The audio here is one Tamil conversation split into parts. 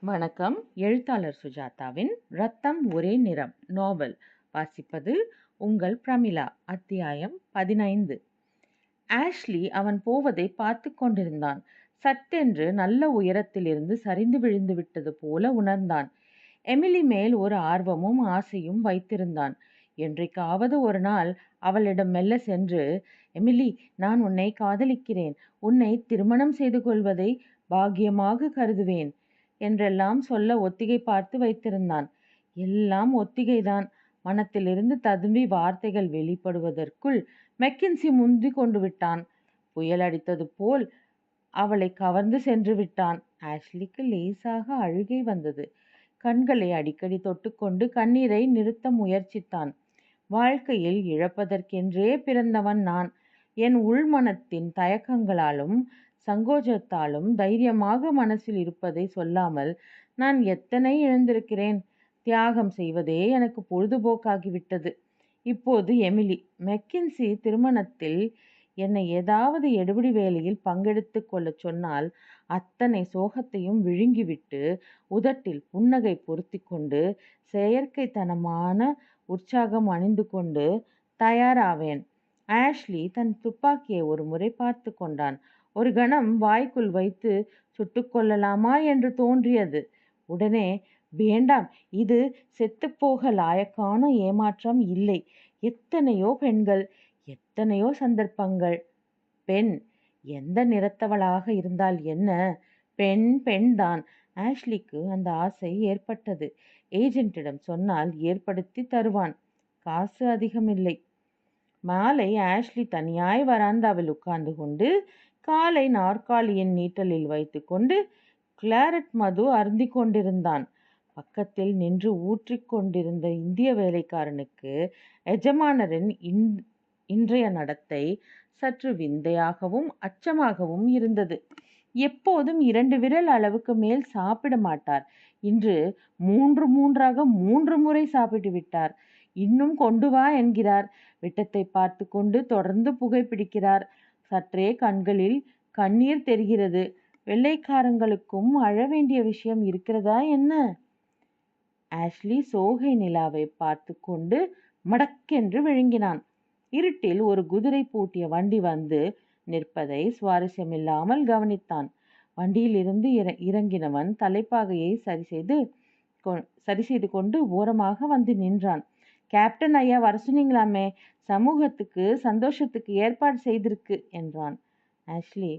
வணக்கம். எழுத்தாளர் சுஜாதாவின் ரத்தம் ஒரே நிறம் நாவல் வாசிப்பது உங்கள் பிரமிளா. அத்தியாயம் 15. ஆஷ்லி அவன் போவதை பார்த்து கொண்டிருந்தான். சட்டென்று நல்ல உயரத்திலிருந்து சரிந்து விழுந்து விட்டது போல உணர்ந்தான். எமிலி மேல் ஒரு ஆர்வமும் ஆசையும் வைத்திருந்தான். என்றைக்காவது ஒரு நாள் அவளிடம் மெல்ல சென்று, எமிலி, நான் உன்னை காதலிக்கிறேன், உன்னை திருமணம் செய்து கொள்வதை பாக்கியமாக கருதுவேன் என்றெல்லாம் சொல்ல ஒத்திகை பார்த்து வைத்திருந்தான். எல்லாம் ஒத்திகைதான். மனத்திலிருந்து ததும்பி வார்த்தைகள் வெளிப்படுவதற்குள் மெக்கின்சி முந்தி கொண்டு விட்டான். புயல் அடித்தது போல் அவளை கவர்ந்து சென்று விட்டான். ஆஷ்லிக்கு லேசாக அழுகை வந்தது. கண்களை அடிக்கடி தொட்டுக்கொண்டு கண்ணீரை நிறுத்த முயற்சித்தான். வாழ்க்கையில் இழப்பதற்கென்றே பிறந்தவன் நான். என் உள்மனத்தின் தயக்கங்களாலும் சங்கோஜத்தாலும் தைரியமாக மனசில் இருப்பதை சொல்லாமல் நான் எத்தனை இழந்திருக்கிறேன். தியாகம் செய்வதே எனக்கு பொழுதுபோக்காகிவிட்டது. இப்போது எமிலி மெக்கின்சி திருமணத்தில் என்னை ஏதாவது எடுபிடி வேலையில் பங்கெடுத்து கொள்ள சொன்னால் அத்தனை சோகத்தையும் விழுங்கிவிட்டு உதட்டில் புன்னகை பொருத்தி கொண்டு செயற்கைத்தனமான உற்சாகம் அணிந்து கொண்டு தயாராவேன். ஆஷ்லி தன் துப்பாக்கியை ஒரு முறை பார்த்து கொண்டான். ஒரு கணம் வாய்க்குள் வைத்து சுட்டுக்கொள்ளலாமா என்று தோன்றியது. உடனே, வேண்டாம், இது செத்துப்போக லாயக்கான ஏமாற்றம் இல்லை. எத்தனையோ பெண்கள், எத்தனையோ சந்தர்ப்பங்கள். பெண் எந்த நிறத்தவளாக இருந்தால் என்ன? பெண் பெண்தான். ஆஷ்லிக்கு அந்த ஆசை ஏற்பட்டது. ஏஜென்ட்டிடம் சொன்னால் ஏற்படுத்தி தருவான். காசு அதிகமில்லை. மாலை ஆஷ்லி தனியாய் வராந்தாவில் உட்கார்ந்து கொண்டு காலை நாற்காலியின் நீட்டலில் வைத்து கொண்டு கிளாரட் மது அருந்தி கொண்டிருந்தான். பக்கத்தில் நின்று ஊற்றிக் கொண்டிருந்த இந்திய வேலைக்காரனுக்கு எஜமானரின் இன்றைய நடத்தை சற்று விந்தையாகவும் அச்சமாகவும் இருந்தது. எப்போதும் 2 விரல் அளவுக்கு மேல் சாப்பிட மாட்டார். இன்று 3 முறை சாப்பிட்டு விட்டார். இன்னும் கொண்டு வா என்கிறார். விட்டத்தை பார்த்து கொண்டு தொடர்ந்து புகைப்பிடிக்கிறார். சற்றே கண்களில் கண்ணீர் தெரிகிறது. வெள்ளைக்காரங்களுக்கும் அழ வேண்டிய விஷயம் இருக்கிறதா என்ன? ஆஷ்லி சோகை நிலாவை பார்த்து கொண்டு மடக்கென்று விழுங்கினான். இருட்டில் ஒரு குதிரை பூட்டிய வண்டி வந்து நிற்பதை சுவாரஸ்யமில்லாமல் கவனித்தான். வண்டியிலிருந்து இறங்கினவன் தலைப்பாகையை சரி செய்து கொண்டு ஓரமாக வந்து நின்றான். கேப்டன் ஐயா வர சொன்னீங்களாமே, சமூகத்துக்கு சந்தோஷத்துக்கு ஏற்பாடு செய்திருக்கு என்றான். ஆஷ்லி,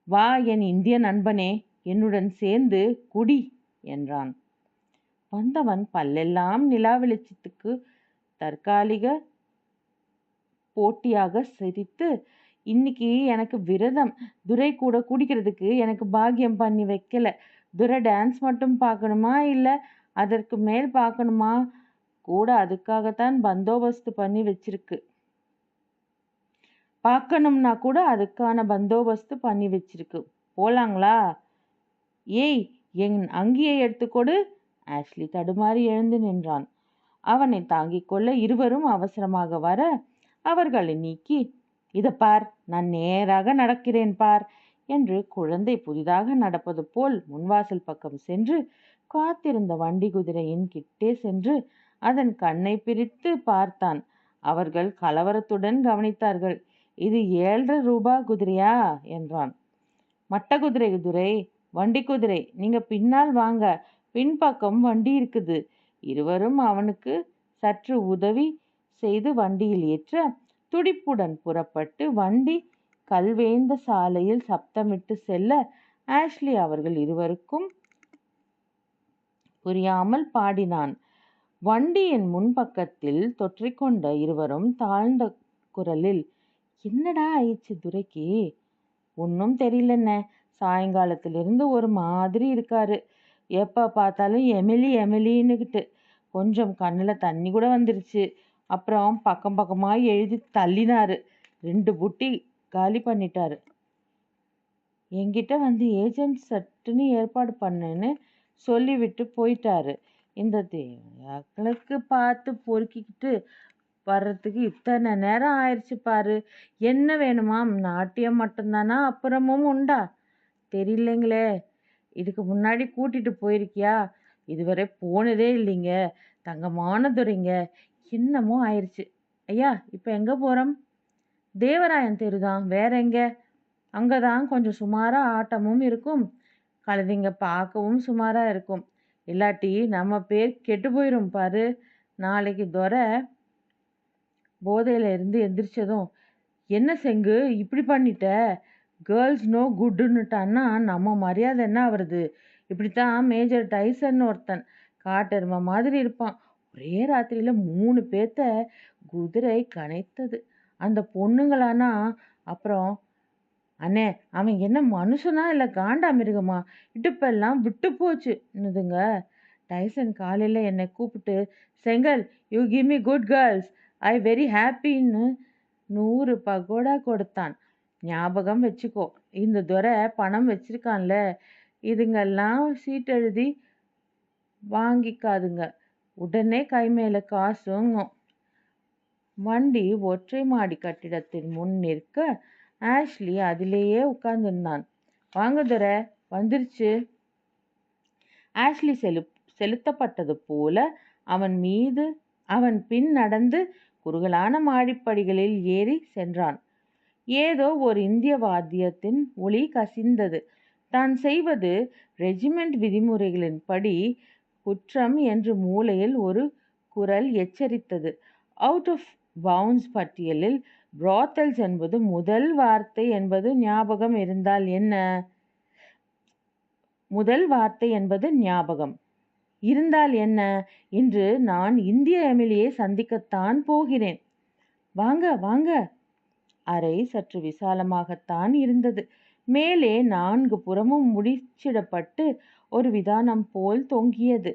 வா என் இந்திய நண்பனே, என்னுடன் சேர்ந்து குடி என்றான். வந்தவன் பல்லெல்லாம் நிலா வெளிச்சத்துக்கு தற்காலிக போட்டியாக சிரித்து, இன்னைக்கு எனக்கு விரதம், துரை கூட குடிக்கிறதுக்கு எனக்கு பாக்கியம் பண்ணி வைக்கல. துரை டான்ஸ் மட்டும் பார்க்கணுமா இல்லை அதற்கு மேல் பார்க்கணுமா? கூட அதுக்காகத்தான் பந்தோபஸ்து பண்ணி வச்சிருக்கு. பார்க்கணும்னா கூட அதுக்கான பந்தோபஸ்து பண்ணி வச்சிருக்கு. போலாங்களா? ஏய், என் அங்கியை எடுத்துக்கொடு. ஆஷ்லி தடுமாறி எழுந்து நின்றான். அவனை தாங்கிக் கொள்ள இருவரும் அவசரமாக வர அவர்களை நீக்கி, இதை பார், நான் நேராக நடக்கிறேன் பார் என்று குழந்தை புதிதாக நடப்பது போல் முன்வாசல் பக்கம் சென்று காத்திருந்த வண்டி குதிரையின் கிட்டே சென்று அதன் கண்ணை பிரித்து பார்த்தான். அவர்கள் கலவரத்துடன் கவனித்தார்கள். இது 7.5 ரூபாய் குதிரையா என்றான். மட்ட குதிரை துரை, வண்டி குதிரை, நீங்க பின்னால் வாங்க, பின்பக்கம் வண்டி இருக்குது. இருவரும் அவனுக்கு சற்று உதவி செய்து வண்டியில் ஏற்ற துடிப்புடன் புறப்பட்டு வண்டி கல்வேந்த சாலையில் சப்தமிட்டு செல்ல ஆஷ்லி அவர்கள் இருவருக்கும் புரியாமல் பாடினான். வண்டியின் முன்பக்கத்தில் தொற்றிக்கொண்ட இருவரும் தாழ்ந்த குரலில், என்னடா ஆயிடுச்சு துரைக்கு? ஒன்றும் தெரியலண்ணே, சாயங்காலத்திலிருந்து ஒரு மாதிரி இருக்காரு. எப்போ பார்த்தாலும் எமிலி எமிலின்னுக்கிட்டு கொஞ்சம் கண்ணில் தண்ணி கூட வந்துருச்சு. அப்புறம் பக்கம் பக்கமாக எழுதி தள்ளினாரு. 2 புட்டி காலி பண்ணிட்டாரு. என்கிட்ட வந்து ஏஜென்ட் சட்டுன்னு ஏற்பாடு பண்ணுன்னு சொல்லிவிட்டு போயிட்டாரு. இந்த தேவர்களுக்கு பார்த்து பொறுக்கிக்கிட்டு வர்றதுக்கு இத்தனை நேரம் ஆயிடுச்சு பாரு. என்ன வேணுமாம்? நாட்டியம் மட்டும்தானா? அப்புறமும் உண்டா? தெரியலைங்களே. இதுக்கு முன்னாடி கூட்டிட்டு போயிருக்கியா? இதுவரை போனதே இல்லைங்க. தங்கமான துரைங்க. என்னமோ ஆயிருச்சு. ஐயா, இப்ப எங்க போறோம்? தேவராயன் தெருதான். வேற எங்க? அங்கதான் கொஞ்சம் சுமாரா ஆட்டமும் இருக்கும். கழுதைங்க பார்க்கவும் சுமாரா இருக்கும். இல்லாட்டி நம்ம பேர் கெட்டு போயிரும் பாரு. நாளைக்கு துரை போதையில இருந்து எந்திரிச்சதும், என்ன செங்கு இப்படி பண்ணிட்ட? கேர்ள்ஸ் நோ குட்டுன்னுட்டான்னா நம்ம மரியாதை என்ன ஆவறது? இப்படித்தான் மேஜர் டைசன் ஒருத்தன் காட்டெருமை மாதிரி இருப்பான். ஒரே ராத்திரியில 3 பேத்த குதிரை கனைத்தது. அந்த பொண்ணுங்களானா அப்புறம் அண்ணே, அவன் என்ன மனுஷனா இல்ல காண்டா மிருகமா? இடுப்பெல்லாம் விட்டு போச்சுன்னுதுங்க. டைசன் காலையில என்னை கூப்பிட்டு, செங்கல், you give me good girls, I very ஹாப்பின்னு 100 பகோடா கொடுத்தான். ஞாபகம் வச்சுக்கோ, இந்த துரை பணம் வச்சிருக்கான்ல, இதுங்கெல்லாம் சீட்டெழுதி வாங்கிக்காதுங்க. உடனே கை மேல காசுங்கும். வண்டி ஒற்றை மாடி கட்டிடத்தின் முன் நிற்க ஆஷ்லி அதிலேயே உட்கார்ந்திருந்தான். வாங்க துரை, வந்துருச்சு. ஆஷ்லி செலுத்தப்பட்டது போல அவன் பின் நடந்து குறுகலான மாடிப்படிகளில் ஏறி சென்றான். ஏதோ ஒரு இந்திய வாத்தியத்தின் ஒளி கசிந்தது. தான் செய்வது ரெஜிமெண்ட் விதிமுறைகளின்படி குற்றம் என்று மூலையில் ஒரு குரல் எச்சரித்தது. அவுட் ஆஃப் பவுன்ஸ் பட்டியலில் பிராத்தல்ஸ் என்பது முதல் வார்த்தை என்பது ஞாபகம் இருந்தால் என்ன? முதல் வார்த்தை என்பது ஞாபகம் இருந்தால் என்ன? இன்று நான் இந்திய எமிலியை சந்திக்கத்தான் போகிறேன். வாங்க வாங்க. அறை சற்று விசாலமாகத்தான் இருந்தது. மேலே 4 புறமும் முடிச்சிடப்பட்டு ஒரு விதானம் போல் தொங்கியது.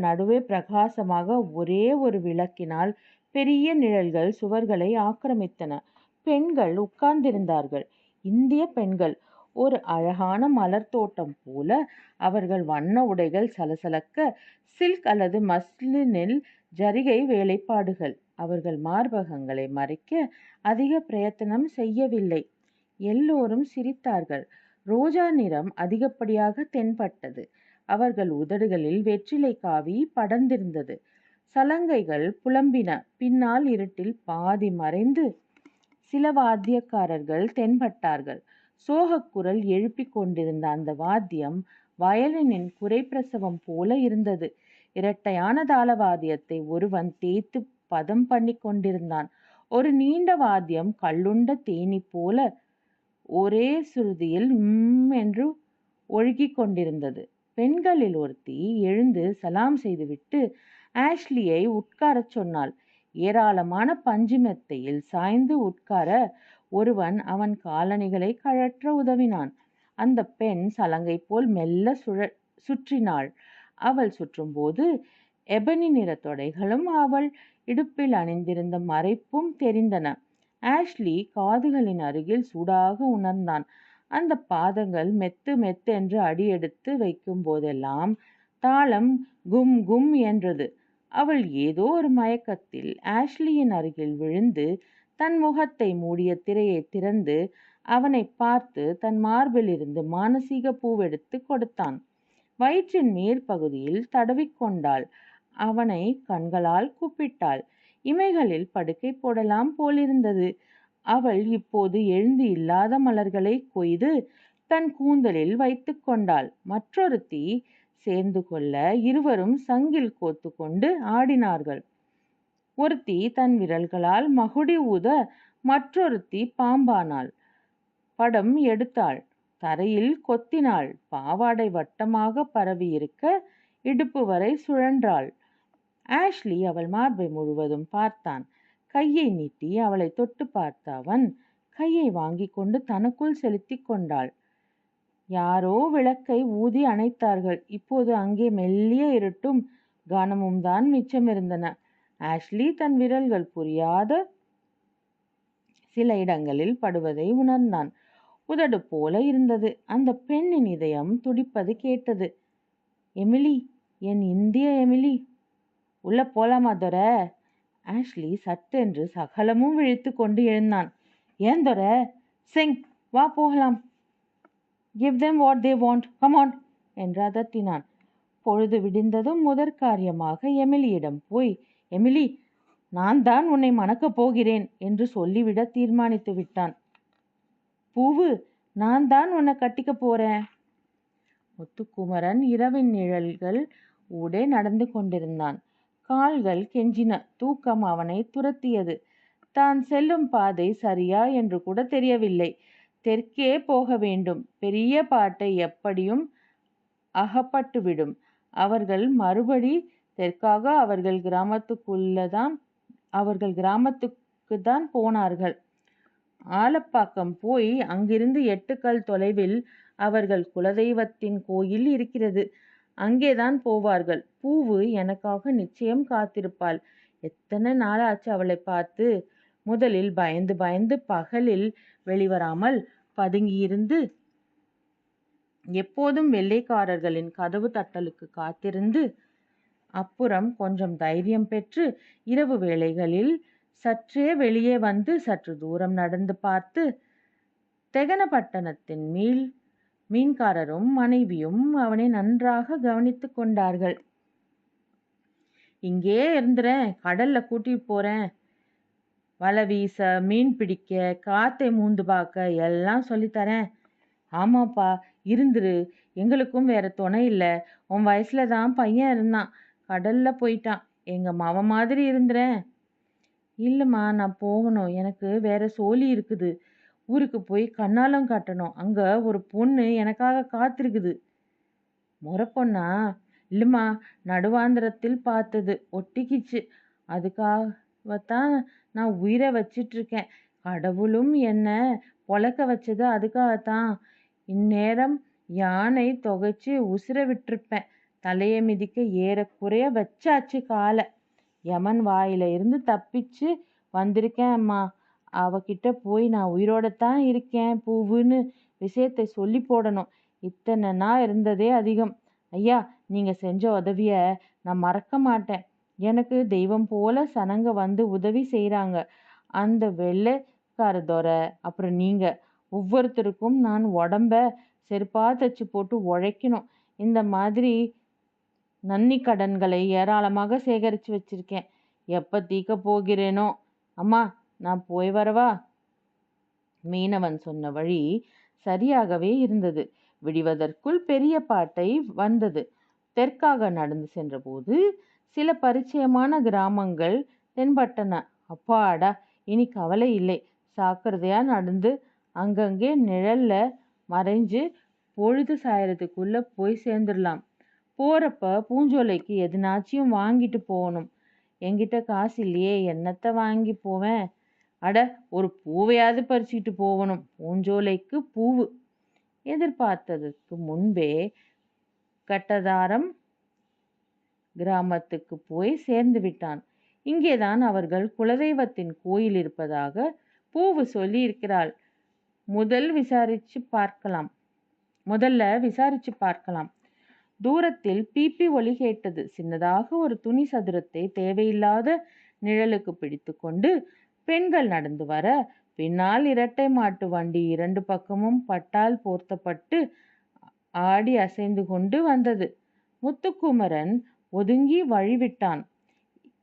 நடுவே பிரகாசமாக ஒரே ஒரு விளக்கினால் பெரிய நிழல்கள் சுவர்களை ஆக்கிரமித்தன. பெண்கள் உட்கார்ந்திருந்தார்கள். இந்திய பெண்கள். ஒரு அழகான மலர் தோட்டம் போல அவர்கள் வண்ண உடைகள் சலசலக்க, சில்க் அல்லது மஸ்லினில் ஜரிகை வேலைப்பாடுகள். அவர்கள் மார்பகங்களை மறைக்க அதிக பிரயத்தனம் செய்யவில்லை. எல்லோரும் சிரித்தார்கள். ரோஜா நிறம் அதிகப்படியாக தென்பட்டது. அவர்கள் உதடுகளில் வெற்றிலை காவி படர்ந்திருந்தது. சலங்கைகள் புலம்பின. பின்னால் இருட்டில் பாதி மறைந்து சில வாத்தியக்காரர்கள் தென்பட்டார்கள். சோகக்குரல் எழுப்பிக் கொண்டிருந்த அந்த வாத்தியம் வயலினின் குறைப்பிரசவம் போல இருந்தது. இரட்டையான தாளவாத்தியத்தை ஒருவன் தேய்த்து பதம் பண்ணி கொண்டிருந்தான். ஒரு நீண்ட வாத்தியம் கல்லுண்ட தேனி போல ஒரே சுருதியில் என்று ஒழுகிக் கொண்டிருந்தது. பெண்களில் ஒருத்தி எழுந்து சலாம் செய்துவிட்டு ஆஷ்லியை உட்காரச் சொன்னாள். ஏராளமான பஞ்சு மெத்தையில் சாய்ந்து உட்கார ஒருவன் அவன் காலணிகளை கழற்ற உதவினான். அந்த பெண் சலங்கை போல் மெல்ல சுற்றினாள். அவள் சுற்றும்போது எபனி நிற தொடைகளும் அவள் இடுப்பில் அணிந்திருந்த மறைப்பும் தெரிந்தன. ஆஷ்லி காதுகளின் அருகில் சூடாக உணர்ந்தான். அந்த பாதங்கள் மெத்து மெத்தென்று அடியெடுத்து வைக்கும் போதெல்லாம் தாளம் கும் கும் என்றது. அவள் ஏதோ ஒரு மயக்கத்தில் ஆஷ்லியின் அருகில் விழுந்து தன் முகத்தை மூடிய திரையை திறந்து அவனை பார்த்து தன் மார்பிலிருந்து மானசீக பூவெடுத்து கொடுத்தான். வயிற்றின் மேற்பகுதியில் தடவிக்கொண்டாள். அவனை கண்களால் கூப்பிட்டாள். இமைகளில் படுக்கை போடலாம் போலிருந்தது. அவள் இப்போது எழுந்து இல்லாத மலர்களை கொய்து தன் கூந்தலில் வைத்து கொண்டாள். மற்றொருத்தி சேர்ந்து கொள்ள இருவரும் சங்கில் கோத்து கொண்டு ஆடினார்கள். ஒருத்தி தன் விரல்களால் மகுடி ஊத மற்றொருத்தி பாம்பானாள். படம் எடுத்தாள். தரையில் கொத்தினாள். பாவாடை வட்டமாக பரவி இருக்க இடுப்பு வரை சுழன்றாள். ஆஷ்லி அவள் மார்பை முழுவதும் பார்த்தான். கையை நீட்டி அவளை தொட்டு பார்த்த அவன் கையை வாங்கி கொண்டு தனக்குள் செலுத்தி கொண்டாள். யாரோ விளக்கை ஊதி அணைத்தார்கள். இப்போது அங்கே மெல்லிய இருட்டும் கனமும் தான் மிச்சமிருந்தன. ஆஷ்லி தன் விரல்கள் புரியாத சில இடங்களில் படுவதை உணர்ந்தான். உதடு போல இருந்தது. அந்த பெண்ணின் இதயம் துடிப்பது கேட்டது. எமிலி, என் இந்திய எமிலி. உள்ள போலாமா துரை? ஆஷ்லி சட்டென்று சகலமும் விழித்து கொண்டு எழுந்தான். ஏன் துரை? செங், வா போகலாம். Give them what they want, come on என்று அதட்டினான். பொழுது விடிந்ததும் முதற் காரியமாக எமிலியிடம் போய், எமிலி, நான் தான் உன்னை மணக்கப் போகிறேன் என்று சொல்லிவிட தீர்மானித்து விட்டான். பூவு, நான் தான் உன்னை கட்டிக்க போறேன். முத்துக்குமரன் இரவின் நிழல்கள் ஊடே நடந்து கொண்டிருந்தான். கால்கள் கெஞ்சின. தூக்கம் அவனை துரத்தியது. தான் செல்லும் பாதை சரியா என்று கூட தெரியவில்லை. தெற்கே போக வேண்டும். பெரிய பாட்டை எப்படியும் அகப்பட்டுவிடும். அவர்கள் மறுபடி தெற்காக அவர்கள் கிராமத்துக்கு தான் போனார்கள். ஆலப்பாக்கம் போய் அங்கிருந்து 8 கல் தொலைவில் அவர்கள் குலதெய்வத்தின் கோயில் இருக்கிறது. அங்கேதான் போவார்கள். பூவு எனக்காக நிச்சயம் காத்திருப்பாள். எத்தனை நாளாச்சு அவளை பார்த்து. முதலில் பயந்து பயந்து பகலில் வெளிவராமல் பதுங்கியிருந்து, எப்போதும் வெள்ளைக்காரர்களின் கதவு தட்டலுக்கு காத்திருந்து, அப்புறம் கொஞ்சம் தைரியம் பெற்று இரவு வேளைகளில் சற்றே வெளியே வந்து சற்று தூரம் நடந்து பார்த்து, தெகனப்பட்டணத்தின் மீன்காரரும் மனைவியும் அவனை நன்றாக கவனித்து கொண்டார்கள். இங்கே இருந்துறேன், கடல்ல கூட்டிட்டு போறேன், வலை வீச, மீன் பிடிக்க, காத்தை மூந்து பார்க்க எல்லாம் சொல்லித்தரேன். ஆமாப்பா, இருந்துரு, எங்களுக்கும் வேற துணை இல்லை. உன் வயசுல தான் பையன் இருந்தான், கடல்ல போயிட்டான். எங்க மாவ மாதிரி இருந்துறேன். இல்லைம்மா, நான் போகணும், எனக்கு வேற சோலி இருக்குது. ஊருக்கு போய் கண்ணாலம் காட்டணும். அங்க ஒரு பொண்ணு எனக்காக காத்திருக்குது. முறை பொண்ணா? இல்லைம்மா, நடுவாந்திரத்தில் பார்த்தது, ஒட்டிக்கிச்சு. அதுக்காகத்தான் நான் உயிரை வச்சிட்டு இருக்கேன். கடவுளும் என்ன பொழக்க வச்சது அதுக்காகத்தான். இந்நேரம் யானை தொகைச்சு உசிர விட்டுருப்பேன். தலையை மிதிக்க ஏறக்குறைய வச்சாச்சு காலை. யமன் வாயில இருந்து தப்பிச்சு வந்திருக்கேன் அம்மா. அவகிட்ட போய் நான் உயிரோடத்தான் இருக்கேன் பூவுன்னு விஷயத்தை சொல்லி போடணும். இத்தனை நாள் இருந்ததே அதிகம். ஐயா, நீங்க செஞ்ச உதவிய நான் மறக்க மாட்டேன். எனக்கு தெய்வம் போல சனங்க வந்து உதவி செய்கிறாங்க. அந்த வெள்ளைக்காரதோர அப்புறம் நீங்க ஒவ்வொருத்தருக்கும் நான் உடம்ப செருப்பா தச்சு போட்டு உழைக்கணும். இந்த மாதிரி நன்னி கடன்களை ஏராளமாக சேகரித்து வச்சிருக்கேன். எப்போ தீக்க போகிறேனோ. அம்மா, நான் போய் வரவா? மீனவன் சொன்ன வழி சரியாகவே இருந்தது. விடிவதற்குள் பெரிய பாட்டை வந்தது. தெற்காக நடந்து சென்றபோது சில பரிச்சயமான கிராமங்கள் தென்பட்டன. அப்பாடா, இனி கவலை இல்லை. சாக்கிரதையா நடந்து அங்கங்கே நிழல்ல மறைஞ்சு பொழுது சாயறதுக்குள்ள போய் சேர்ந்துடலாம். போறப்ப பூஞ்சோலைக்கு எதுனாச்சும் வாங்கிட்டு போகணும். என்கிட்ட காசு இல்லையே, என்னத்தை வாங்கி போவேன்? அட, ஒரு பூவையாவது பறிச்சுக்கிட்டு போகணும். பூஞ்சோலைக்கு பூவு. எதிர்பார்த்ததற்கு முன்பே கட்டதாரம் கிராமத்துக்கு போய் சேர்ந்து விட்டான். இங்கேதான் அவர்கள் குலதெய்வத்தின் கோயில் இருப்பதாக பூவு சொல்லி இருக்கிறாள். முதல்ல விசாரிச்சு பார்க்கலாம். தூரத்தில் பீப்பி ஒலி கேட்டது. சின்னதாக ஒரு துணி சதுரத்தை தேவையில்லாத நிழலுக்கு பிடித்து கொண்டு பெண்கள் நடந்து வர, பின்னால் இரட்டை மாட்டு வண்டி 2 பக்கமும் பட்டால் போர்த்தப்பட்டு ஆடி அசைந்து கொண்டு வந்தது. முத்துக்குமரன் ஒதுங்கி வழிவிட்டான்.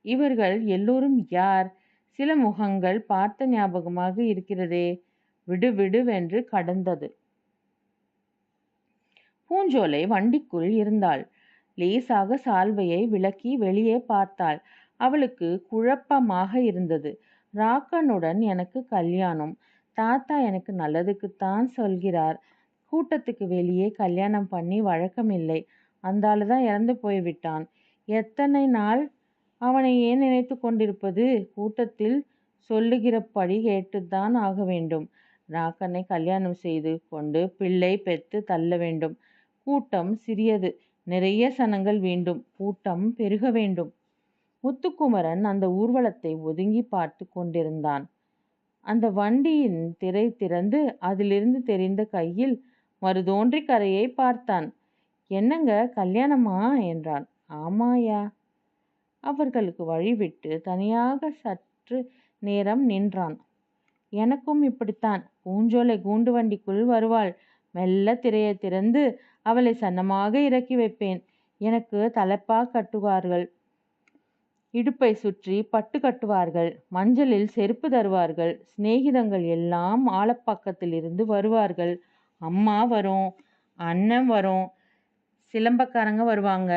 இவர்கள் எல்லோரும் யார்? சில முகங்கள் பார்த்த ஞாபகமாக இருக்கிறதே. விடுவிடுவென்று கடந்தது. பூஞ்சோலை வண்டிக்குள் இருந்தாள். லேசாக சால்வையை விலக்கி வெளியே பார்த்தாள். அவளுக்கு குழப்பமாக இருந்தது. ராக்கனுடன் எனக்கு கல்யாணம். தாத்தா எனக்கு நல்லதுக்குத்தான் சொல்கிறார். கூட்டத்துக்கு வெளியே கல்யாணம் பண்ணி வழக்கமில்லை. அந்த ஆளு தான் இறந்து போய்விட்டான். எத்தனை நாள் அவனை ஏன் நினைத்து கொண்டிருப்பது? கூட்டத்தில் சொல்லுகிறபடி கேட்டுத்தான் ஆக வேண்டும். ராக்கனை கல்யாணம் செய்து கொண்டு பிள்ளை பெற்று தள்ள வேண்டும். கூட்டம் சிறியது. நிறைய சனங்கள் வேண்டும். கூட்டம் பெருக வேண்டும். முத்துக்குமரன் அந்த ஊர்வலத்தை ஒதுங்கி பார்த்து கொண்டிருந்தான். அந்த வண்டியின் திரை திறந்து அதிலிருந்து தெரிந்த கையில் மறுதோன்றி கரையை பார்த்தான். என்னங்க, கல்யாணமா என்றான். ஆமாயா. அவர்களுக்கு வழிவிட்டு தனியாக சற்று நேரம் நின்றான். எனக்கும் இப்படித்தான். பூஞ்சோலை கூண்டு வண்டிக்குள் வருவாள். மெல்ல திரையை திறந்து அவளை சன்னமாக இறக்கி வைப்பேன். எனக்கு தலைப்பா கட்டுவார்கள், இடுப்பை சுற்றி பட்டு கட்டுவார்கள், மஞ்சளில் செருப்பு தருவார்கள். சிநேகிதங்கள் எல்லாம் ஆலப்பக்கத்திலிருந்து வருவார்கள். அம்மா வரும், அண்ணன் வரும், சிலம்பக்காரங்க வருவாங்க.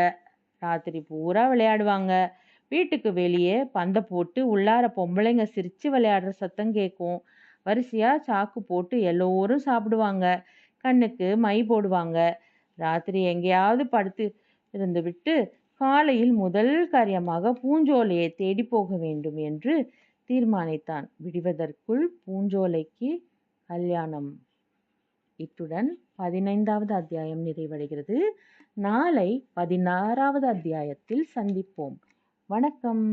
ராத்திரி பூரா விளையாடுவாங்க. வீட்டுக்கு வெளியே பந்தை போட்டு உள்ளார பொம்பளைங்க சிரிச்சு விளையாடுற சத்தம் கேட்கும். வரிசையா சாக்கு போட்டு எல்லோரும் சாப்பிடுவாங்க. கண்ணுக்கு மை போடுவாங்க. ராத்திரி எங்கேயாவது படுத்து இருந்து விட்டு காலையில் முதல் காரியமாக பூஞ்சோலையை தேடி போக வேண்டும் என்று தீர்மானித்தான். விடுவதற்குள் பூஞ்சோலைக்கு கல்யாணம். இத்துடன் 15வது அத்தியாயம் நிறைவடைகிறது. நாளை 16வது அத்தியாயத்தில் சந்திப்போம். வணக்கம்.